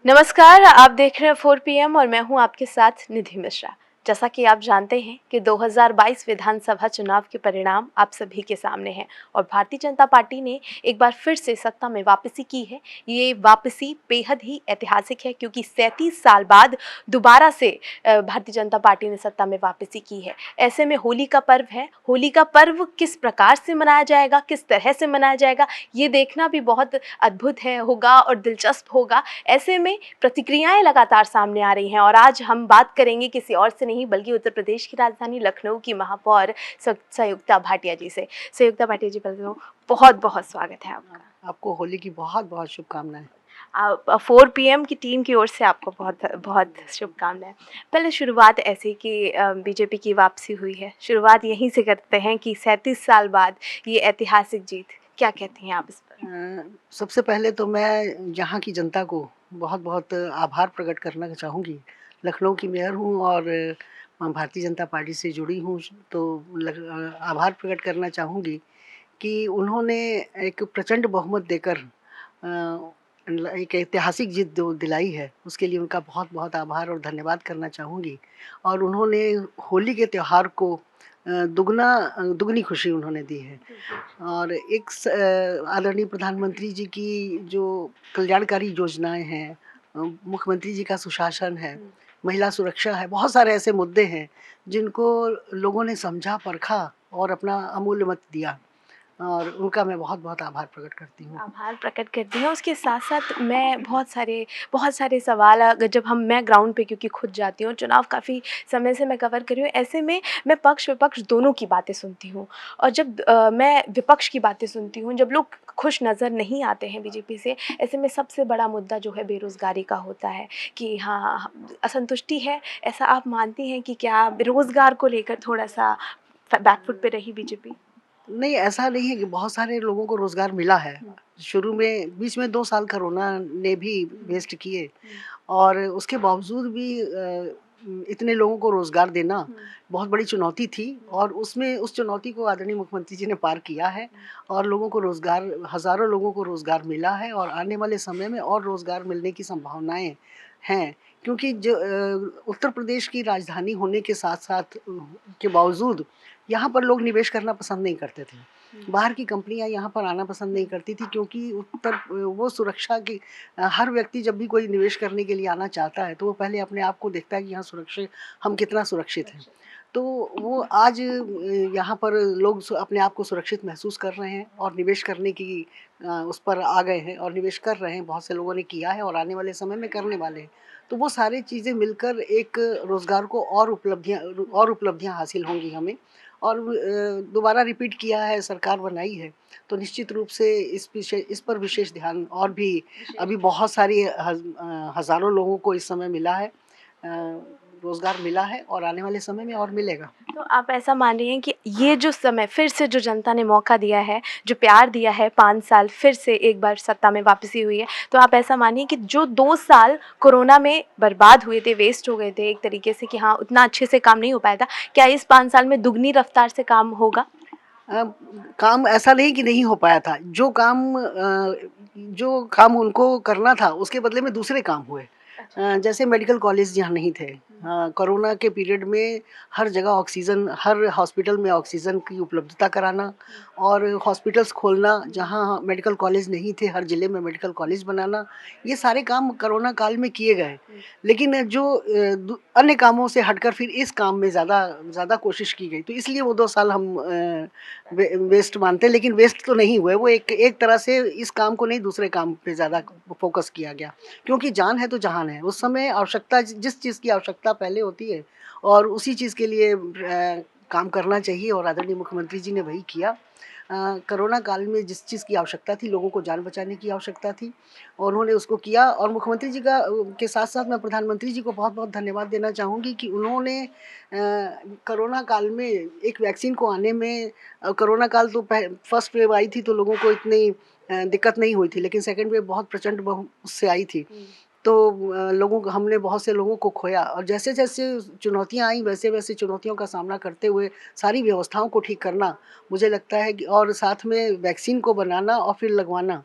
नमस्कार, आप देख रहे हैं 4 PM और मैं हूं आपके साथ निधि मिश्रा। जैसा कि आप जानते हैं कि 2022 विधानसभा चुनाव के परिणाम आप सभी के सामने हैं और भारतीय जनता पार्टी ने एक बार फिर से सत्ता में वापसी की है। ये वापसी बेहद ही ऐतिहासिक है क्योंकि 37 साल बाद दोबारा से भारतीय जनता पार्टी ने सत्ता में वापसी की है। ऐसे में होली का पर्व है। होली का पर्व किस प्रकार से मनाया जाएगा, किस तरह से मनाया जाएगा, ये देखना भी बहुत अद्भुत होगा और दिलचस्प होगा। ऐसे में प्रतिक्रियाएं लगातार सामने आ रही हैं और आज हम बात करेंगे किसी और से नहीं बल्कि उत्तर प्रदेश की राजधानी लखनऊ की महापौर संयुक्ता भाटिया जी से। संयुक्ता भाटिया जी, पहले तो बहुत बहुत स्वागत है आपका। आपको होली की बहुत बहुत शुभकामनाएं। 4 PM की टीम की ओर से आपको बहुत बहुत शुभकामनाएं। पहले शुरुआत ऐसे कि बीजेपी की वापसी हुई है, शुरुआत यहीं से करते हैं कि 37 साल बाद ये ऐतिहासिक जीत, क्या कहती हैं आप इस पर? सबसे पहले तो मैं यहाँ की जनता को बहुत बहुत आभार प्रकट करना चाहूँगी। लखनऊ की मेयर हूँ और भारतीय जनता पार्टी से जुड़ी हूँ, तो आभार प्रकट करना चाहूँगी कि उन्होंने एक प्रचंड बहुमत देकर एक ऐतिहासिक जीत जो दिलाई है, उसके लिए उनका बहुत बहुत आभार और धन्यवाद करना चाहूँगी। और उन्होंने होली के त्यौहार को दुगनी खुशी उन्होंने दी है। और एक आदरणीय प्रधानमंत्री जी की जो कल्याणकारी योजनाएं हैं, मुख्यमंत्री जी का सुशासन है, महिला सुरक्षा है, बहुत सारे ऐसे मुद्दे हैं जिनको लोगों ने समझा, परखा और अपना अमूल्य मत दिया, और उनका मैं बहुत बहुत आभार प्रकट करती हूँ। आभार प्रकट करती हूँ। उसके साथ-साथ मैं बहुत सारे सवाल, अगर जब मैं ग्राउंड पे क्योंकि खुद जाती हूँ, चुनाव काफ़ी समय से मैं कवर कर रही हूँ, ऐसे में मैं पक्ष-विपक्ष दोनों की बातें सुनती हूँ और जब मैं विपक्ष की बातें सुनती हूँ, जब लोग खुश नज़र नहीं आते हैं बीजेपी से, ऐसे में सबसे बड़ा मुद्दा जो है बेरोज़गारी का होता है कि हाँ, असंतुष्टि है। ऐसा आप मानती हैं कि क्या बेरोज़गार को लेकर थोड़ा-सा बैक फुट पे रही बीजेपी? नहीं, ऐसा नहीं है कि बहुत सारे लोगों को रोज़गार मिला है। शुरू में बीच में 2 साल कोरोना ने भी वेस्ट किए, और उसके बावजूद भी इतने लोगों को रोज़गार देना बहुत बड़ी चुनौती थी, और उसमें उस चुनौती को आदरणीय मुख्यमंत्री जी ने पार किया है और लोगों को रोज़गार, हज़ारों लोगों को रोज़गार मिला है, और आने वाले समय में और रोज़गार मिलने की संभावनाएँ हैं। क्योंकि जो उत्तर प्रदेश की राजधानी होने के साथ-साथ के बावजूद यहाँ पर लोग निवेश करना पसंद नहीं करते थे। बाहर की कंपनियाँ यहाँ पर आना पसंद नहीं करती थी, क्योंकि वो सुरक्षा की, हर व्यक्ति जब भी कोई निवेश करने के लिए आना चाहता है तो वो पहले अपने आप को देखता है कि यहाँ सुरक्षित, हम कितना सुरक्षित हैं। तो वो आज यहाँ पर लोग अपने आप को सुरक्षित महसूस कर रहे हैं और निवेश करने की उस पर आ गए हैं और निवेश कर रहे हैं। बहुत से लोगों ने किया है और आने वाले समय में करने वाले हैं। तो वो सारी चीज़ें मिलकर एक रोज़गार को और उपलब्धियाँ हासिल होंगी हमें। और दोबारा रिपीट किया है, सरकार बनाई है, तो निश्चित रूप से इस पर विशेष ध्यान, और भी अभी बहुत सारी हज़ारों लोगों को इस समय मिला है, रोज़गार मिला है, और आने वाले समय में और मिलेगा। तो आप ऐसा मान रही हैं कि ये जो समय फिर से जो जनता ने मौका दिया है, जो प्यार दिया है, 5 साल फिर से एक बार सत्ता में वापसी हुई है, तो आप ऐसा मानिए कि जो 2 साल कोरोना में बर्बाद हुए थे, वेस्ट हो गए थे एक तरीके से कि हाँ, उतना अच्छे से काम नहीं हो पाया था, क्या इस 5 साल में दुगनी रफ्तार से काम होगा? अ, काम ऐसा नहीं कि नहीं हो पाया था, जो काम उनको करना था उसके बदले में दूसरे काम हुए। जैसे मेडिकल कॉलेज यहाँ नहीं थे। कोरोना के पीरियड में हर जगह ऑक्सीजन, हर हॉस्पिटल में ऑक्सीजन की उपलब्धता कराना, और हॉस्पिटल्स खोलना जहाँ मेडिकल कॉलेज नहीं थे, हर ज़िले में मेडिकल कॉलेज बनाना, ये सारे काम कोरोना काल में किए गए। लेकिन जो अन्य कामों से हटकर फिर इस काम में ज़्यादा कोशिश की गई, तो इसलिए वो 2 साल हम वेस्ट मानते हैं। लेकिन वेस्ट तो नहीं हुए, वो एक तरह से इस काम को नहीं, दूसरे काम पे ज़्यादा फोकस किया गया, क्योंकि जान है तो जहान है। उस समय आवश्यकता, जिस चीज़ की आवश्यकता पहले होती है और उसी चीज़ के लिए काम करना चाहिए, और आदरणीय मुख्यमंत्री जी ने वही किया। कोरोना काल में जिस चीज़ की आवश्यकता थी, लोगों को जान बचाने की आवश्यकता थी, और उन्होंने उसको किया। और मुख्यमंत्री जी का के साथ-साथ मैं प्रधानमंत्री जी को बहुत-बहुत धन्यवाद देना चाहूँगी कि उन्होंने कोरोना काल में एक वैक्सीन को आने में, कोरोना काल तो फर्स्ट वेव आई थी तो लोगों को इतनी दिक्कत नहीं हुई थी, लेकिन सेकंड वेव बहुत प्रचंड उससे आई थी। तो हमने बहुत से लोगों को खोया, और जैसे-जैसे चुनौतियाँ आई, वैसे-वैसे चुनौतियों का सामना करते हुए सारी व्यवस्थाओं को ठीक करना, मुझे लगता है कि, और साथ में वैक्सीन को बनाना और फिर लगवाना,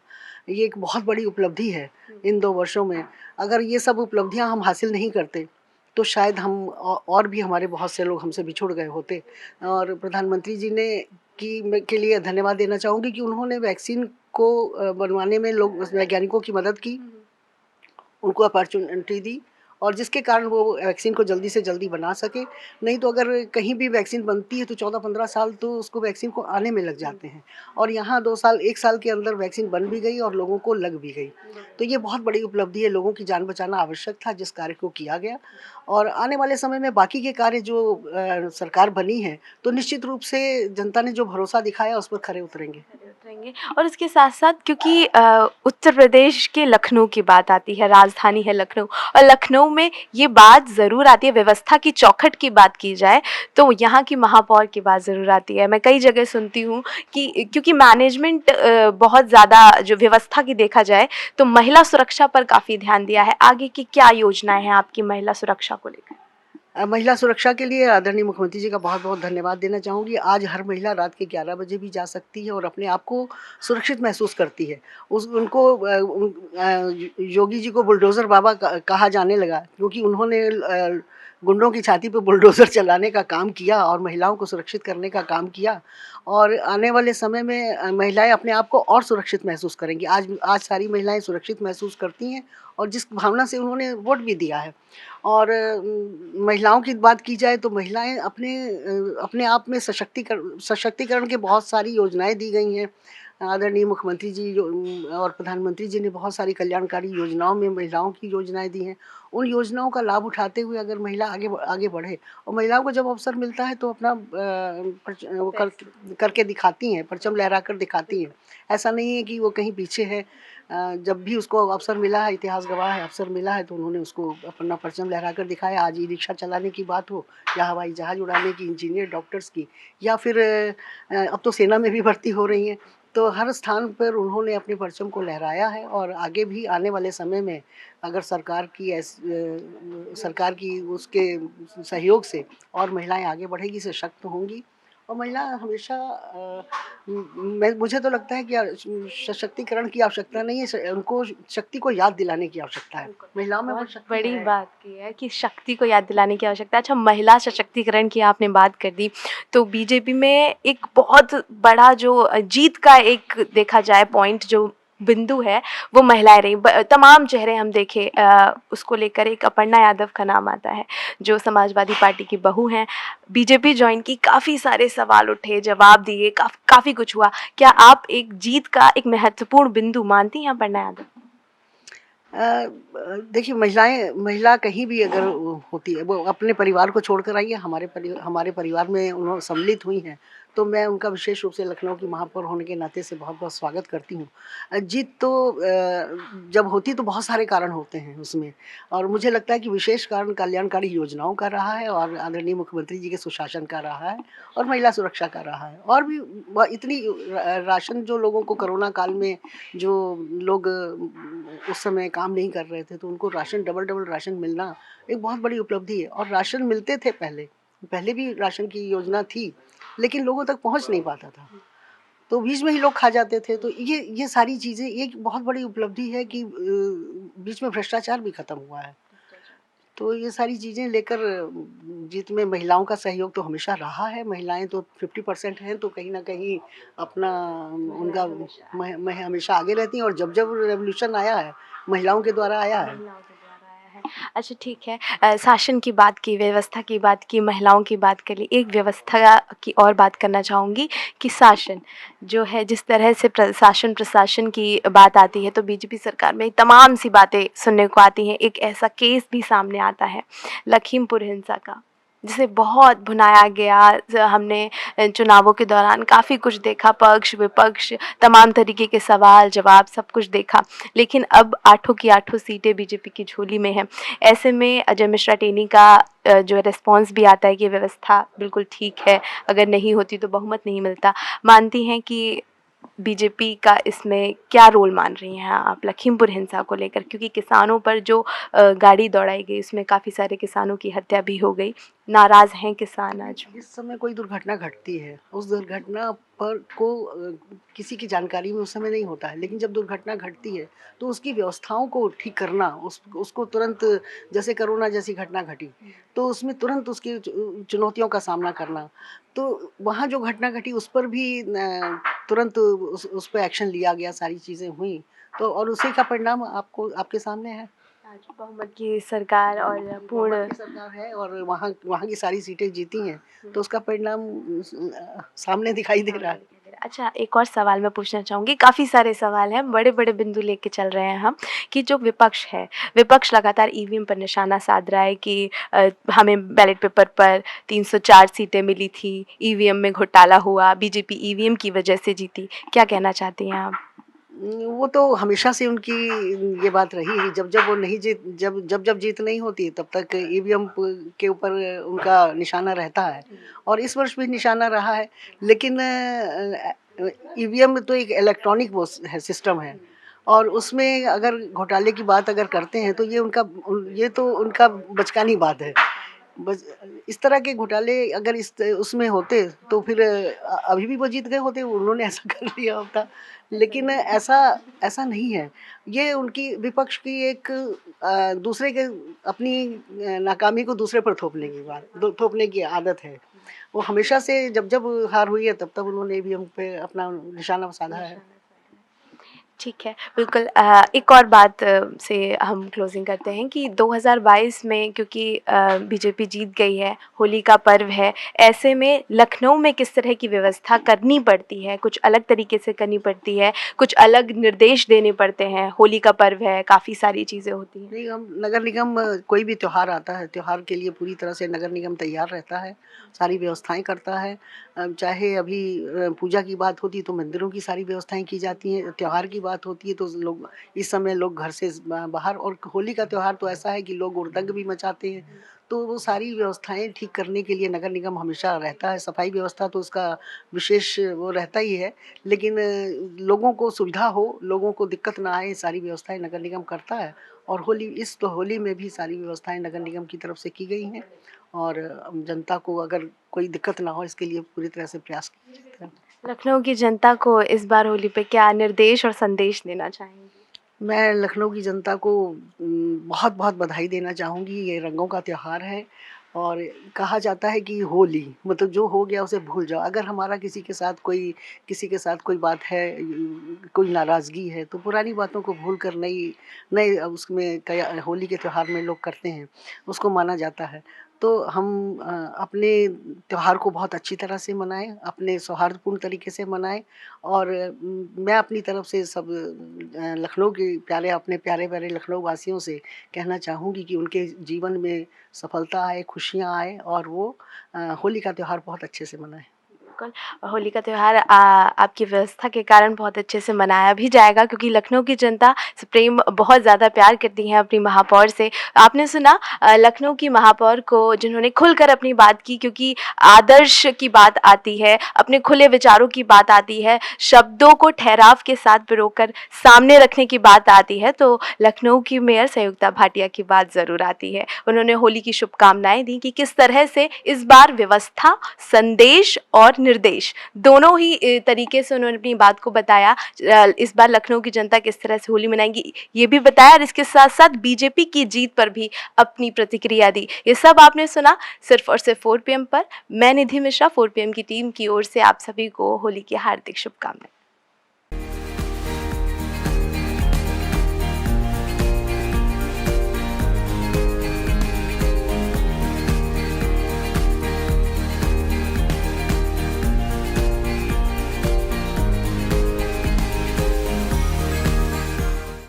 ये एक बहुत बड़ी उपलब्धि है इन 2 वर्षों में। अगर ये सब उपलब्धियाँ हम हासिल नहीं करते, तो शायद हम और भी हमारे बहुत से लोग हमसे बिछुड़ गए होते। और प्रधानमंत्री जी ने के लिए धन्यवाद देना चाहूँगी कि उन्होंने वैक्सीन को बनवाने में लोग वैज्ञानिकों की मदद की, उनको अपॉर्चुनिटी दी और जिसके कारण वो वैक्सीन को जल्दी से जल्दी बना सके। नहीं तो अगर कहीं भी वैक्सीन बनती है तो 14-15 साल तो उसको वैक्सीन को आने में लग जाते हैं और यहाँ 2 साल 1 साल के अंदर वैक्सीन बन भी गई और लोगों को लग भी गई। तो ये बहुत बड़ी उपलब्धि है, लोगों की जान बचाना आवश्यक था जिस कार्य को किया गया। और आने वाले समय में बाकी के कार्य जो सरकार बनी है, तो निश्चित रूप से जनता ने जो भरोसा दिखाया उस पर खरे उतरेंगे। उतरेंगे। और इसके साथ-साथ क्योंकि उत्तर प्रदेश के लखनऊ की बात आती है, राजधानी है लखनऊ और लखनऊ में ये बात ज़रूर आती है, व्यवस्था की चौखट की बात की जाए तो यहाँ की महापौर की बात ज़रूर आती है। मैं कई जगह सुनती हूँ कि क्योंकि मैनेजमेंट बहुत ज़्यादा जो व्यवस्था की देखा जाए तो महिला सुरक्षा पर काफ़ी ध्यान दिया है। आगे की क्या योजनाएँ हैं आपकी महिला सुरक्षा को लेकर? महिला सुरक्षा के लिए आदरणीय मुख्यमंत्री जी का बहुत-बहुत धन्यवाद देना चाहूँगी। आज हर महिला रात के 11 बजे भी जा सकती है और अपने आप को सुरक्षित महसूस करती है। योगी जी को बुलडोज़र बाबा कहा जाने लगा क्योंकि उन्होंने गुंडों की छाती पे बुलडोज़र चलाने का काम किया और महिलाओं को सुरक्षित करने का काम किया। और आने वाले समय में महिलाएँ अपने आप को और सुरक्षित महसूस करेंगी। आज सारी महिलाएँ सुरक्षित महसूस करती हैं और जिस भावना से उन्होंने वोट भी दिया है। और महिलाओं की बात की जाए तो महिलाएँ अपने आप में सशक्तिकरण के बहुत सारी योजनाएँ दी गई हैं। आदरणीय मुख्यमंत्री जी और प्रधानमंत्री जी ने बहुत सारी कल्याणकारी योजनाओं में महिलाओं की योजनाएँ दी हैं। उन योजनाओं का लाभ उठाते हुए अगर महिला आगे बढ़े और महिलाओं को जब अवसर मिलता है तो अपना वो करके दिखाती हैं, परचम लहरा कर दिखाती हैं। ऐसा नहीं है कि वो कहीं पीछे है। जब भी उसको अवसर मिला है, इतिहास गवाह है, अवसर मिला है तो उन्होंने उसको अपना परचम लहरा कर दिखाया। आज ई-रिक्शा चलाने की बात हो या हवाई जहाज़ उड़ाने की, इंजीनियर, डॉक्टर्स की या फिर अब तो सेना में भी भर्ती हो रही हैं। तो हर स्थान पर उन्होंने अपने परचम को लहराया है और आगे भी आने वाले समय में अगर सरकार की उसके सहयोग से और महिलाएँ आगे बढ़ेंगी, सशक्त होंगी और महिला हमेशा मुझे तो लगता है कि सशक्तिकरण की आवश्यकता नहीं है, उनको शक्ति को याद दिलाने की आवश्यकता है। महिलाओं में वो बहुत शक्ति बड़ी है। बात की है कि शक्ति को याद दिलाने की आवश्यकता है। अच्छा, महिला सशक्तिकरण की आपने बात कर दी, तो बीजेपी में एक बहुत बड़ा जो जीत का एक देखा जाए पॉइंट जो बिंदु है वो महिलाएं रही। तमाम चेहरे हम देखे उसको लेकर एक अपर्णा यादव का नाम आता है जो समाजवादी पार्टी की बहू हैं। बीजेपी ज्वाइन की, काफ़ी सारे सवाल उठे, जवाब दिए, काफ़ी कुछ हुआ। क्या आप एक जीत का एक महत्वपूर्ण बिंदु मानती हैं अपर्णा यादव? देखिए महिला कहीं भी अगर होती है वो अपने परिवार को छोड़कर आई है, हमारे परिवार में उन्होंने सम्मिलित हुई हैं तो मैं उनका विशेष रूप से लखनऊ की महापौर होने के नाते से बहुत-बहुत स्वागत करती हूँ। जीत तो जब होती तो बहुत सारे कारण होते हैं उसमें और मुझे लगता है कि विशेष कारण कल्याणकारी योजनाओं का रहा है और आदरणीय मुख्यमंत्री जी के सुशासन का रहा है और महिला सुरक्षा का रहा है और भी इतनी राशन जो लोगों को कोरोना काल में जो लोग उस समय काम नहीं कर रहे थे तो उनको राशन डबल राशन मिलना एक बहुत बड़ी उपलब्धि है और राशन मिलते थे पहले भी राशन की योजना थी लेकिन लोगों तक पहुंच नहीं पाता था तो बीच में ही लोग खा जाते थे तो ये सारी चीज़ें एक बहुत बड़ी उपलब्धि है कि बीच में भ्रष्टाचार भी खत्म हुआ है तो ये सारी चीज़ें लेकर जीत में महिलाओं का सहयोग तो हमेशा रहा है। महिलाएं तो 50% हैं तो कहीं ना कहीं अपना उनका हमेशा आगे रहती हैं और जब रेवोल्यूशन आया है महिलाओं के द्वारा आया है। अच्छा, ठीक है। शासन की बात की, व्यवस्था की बात की, महिलाओं की बात कर ली, एक व्यवस्था की और बात करना चाहूँगी कि शासन जो है, जिस तरह से शासन प्रशासन की बात आती है तो बीजेपी सरकार में तमाम सी बातें सुनने को आती हैं। एक ऐसा केस भी सामने आता है लखीमपुर हिंसा का, जिसे बहुत भुनाया गया। हमने चुनावों के दौरान काफ़ी कुछ देखा, पक्ष विपक्ष, तमाम तरीके के सवाल जवाब, सब कुछ देखा, लेकिन अब 8 की 8 सीटें बीजेपी की झोली में हैं। ऐसे में अजय मिश्रा टेनी का जो रिस्पॉन्स भी आता है कि व्यवस्था बिल्कुल ठीक है, अगर नहीं होती तो बहुमत नहीं मिलता। मानती हैं कि बीजेपी का इसमें क्या रोल मान रही हैं आप लखीमपुर हिंसा को लेकर? क्योंकि किसानों पर जो गाड़ी दौड़ाई गई उसमें काफ़ी सारे किसानों की हत्या भी हो गई। नाराज़ हैं किसान आज? इस समय कोई दुर्घटना घटती है, उस दुर्घटना पर को किसी की जानकारी में उस समय नहीं होता है, लेकिन जब दुर्घटना घटती है, तो उसकी व्यवस्थाओं को ठीक करना, उसको तुरंत, जैसे कोरोना जैसी घटना घटी, तो उसमें तुरंत उसकी चुनौतियों का सामना करना। तो वहाँ जो घटना घटी उस पर भी तुरंत उस पे एक्शन लिया गया, सारी चीज़ें हुईं, तो और उसी का परिणाम आपको आपके सामने है। आज बहुमत की सरकार और पूर्ण बहुमत की सरकार है और वहाँ वहाँ की सारी सीटें जीती हैं, तो उसका परिणाम सामने दिखाई दे रहा है। अच्छा, एक और सवाल मैं पूछना चाहूँगी, काफ़ी सारे सवाल हैं, बड़े-बड़े बिंदु लेके चल रहे हैं हम, कि जो विपक्ष है, विपक्ष लगातार ईवीएम पर निशाना साध रहा है कि हमें बैलेट पेपर पर 304 सीटें मिली थी, ईवीएम में घोटाला हुआ, बीजेपी ईवीएम की वजह से जीती। क्या कहना चाहती हैं आप? वो तो हमेशा से उनकी ये बात रही है, जब वो नहीं जीत जब जीत नहीं होती तब तक ईवीएम के ऊपर उनका निशाना रहता है, और इस वर्ष भी निशाना रहा है। लेकिन ईवीएम तो एक इलेक्ट्रॉनिक वो है, सिस्टम है, और उसमें अगर घोटाले की बात अगर करते हैं तो ये तो उनका बचकानी बात है। बस इस तरह के घोटाले अगर इस उसमें होते तो फिर अभी भी वो जीत गए होते, उन्होंने ऐसा कर लिया होता। लेकिन ऐसा ऐसा नहीं है। ये उनकी विपक्ष की एक दूसरे के अपनी नाकामी को दूसरे पर थोपने की थोपने की आदत है। वो हमेशा से जब हार हुई है तब उन्होंने भी हम पे अपना निशाना साधा है। ठीक है, बिल्कुल। एक और बात से हम क्लोजिंग करते हैं कि 2022 में, क्योंकि बीजेपी जीत गई है, होली का पर्व है, ऐसे में लखनऊ में किस तरह की व्यवस्था करनी पड़ती है? कुछ अलग तरीके से करनी पड़ती है, कुछ अलग निर्देश देने पड़ते हैं? होली का पर्व है, काफ़ी सारी चीज़ें होती हैं। नहीं, हम नगर निगम कोई भी त्योहार आता है, त्योहार के लिए पूरी तरह से नगर निगम तैयार रहता है, सारी व्यवस्थाएं करता है। चाहे अभी पूजा की बात होती है तो मंदिरों की सारी व्यवस्थाएं की जाती हैं, त्योहार की बात होती है तो लोग इस समय लोग घर से बाहर, और होली का त्योहार तो ऐसा है कि लोग हुड़दंग भी मचाते हैं, तो वो सारी व्यवस्थाएं ठीक करने के लिए नगर निगम हमेशा रहता है। सफाई व्यवस्था तो उसका विशेष वो रहता ही है, लेकिन लोगों को सुविधा हो, लोगों को दिक्कत ना आए, सारी व्यवस्थाएं नगर निगम करता है। और होली में भी सारी व्यवस्थाएं नगर निगम की तरफ से की गई हैं, और जनता को अगर कोई दिक्कत ना हो इसके लिए पूरी तरह से प्रयास किए जाते हैं। लखनऊ की जनता को इस बार होली पे क्या निर्देश और संदेश देना चाहेंगी? मैं लखनऊ की जनता को बहुत बहुत बधाई देना चाहूँगी। ये रंगों का त्योहार है, और कहा जाता है कि होली मतलब जो हो गया उसे भूल जाओ। अगर हमारा किसी के साथ कोई बात है, कोई नाराज़गी है, तो पुरानी बातों को भूल कर नई नए उसमें कया होली के त्योहार में लोग करते हैं, उसको माना जाता है। तो हम अपने त्योहार को बहुत अच्छी तरह से मनाएँ, अपने सौहार्दपूर्ण तरीके से मनाएँ, और मैं अपनी तरफ से सब लखनऊ के अपने प्यारे-प्यारे लखनऊ वासियों से कहना चाहूँगी कि उनके जीवन में सफलता आए, खुशियाँ आए, और वो होली का त्योहार बहुत अच्छे से मनाएँ। बिल्कुल, होली का त्यौहार आपकी व्यवस्था के कारण बहुत अच्छे से मनाया भी जाएगा, क्योंकि लखनऊ की जनता से प्रेम बहुत ज़्यादा प्यार करती है अपनी महापौर से। आपने सुना लखनऊ की महापौर को, जिन्होंने खुलकर अपनी बात की, क्योंकि आदर्श की बात आती है, अपने खुले विचारों की बात आती है, शब्दों को ठहराव के साथ पिरोकर सामने रखने की बात आती है, तो लखनऊ की मेयर संयुक्ता भाटिया की बात ज़रूर आती है। उन्होंने होली की शुभकामनाएँ दी कि किस तरह से इस बार व्यवस्था, संदेश और निर्देश दोनों ही तरीके से उन्होंने अपनी बात को बताया। इस बार लखनऊ की जनता किस तरह से होली मनाएंगी ये भी बताया, और इसके साथ साथ बीजेपी की जीत पर भी अपनी प्रतिक्रिया दी। ये सब आपने सुना सिर्फ और सिर्फ 4 PM पर। मैं निधि मिश्रा, 4 PM की टीम की ओर से आप सभी को होली की हार्दिक शुभकामनाएं।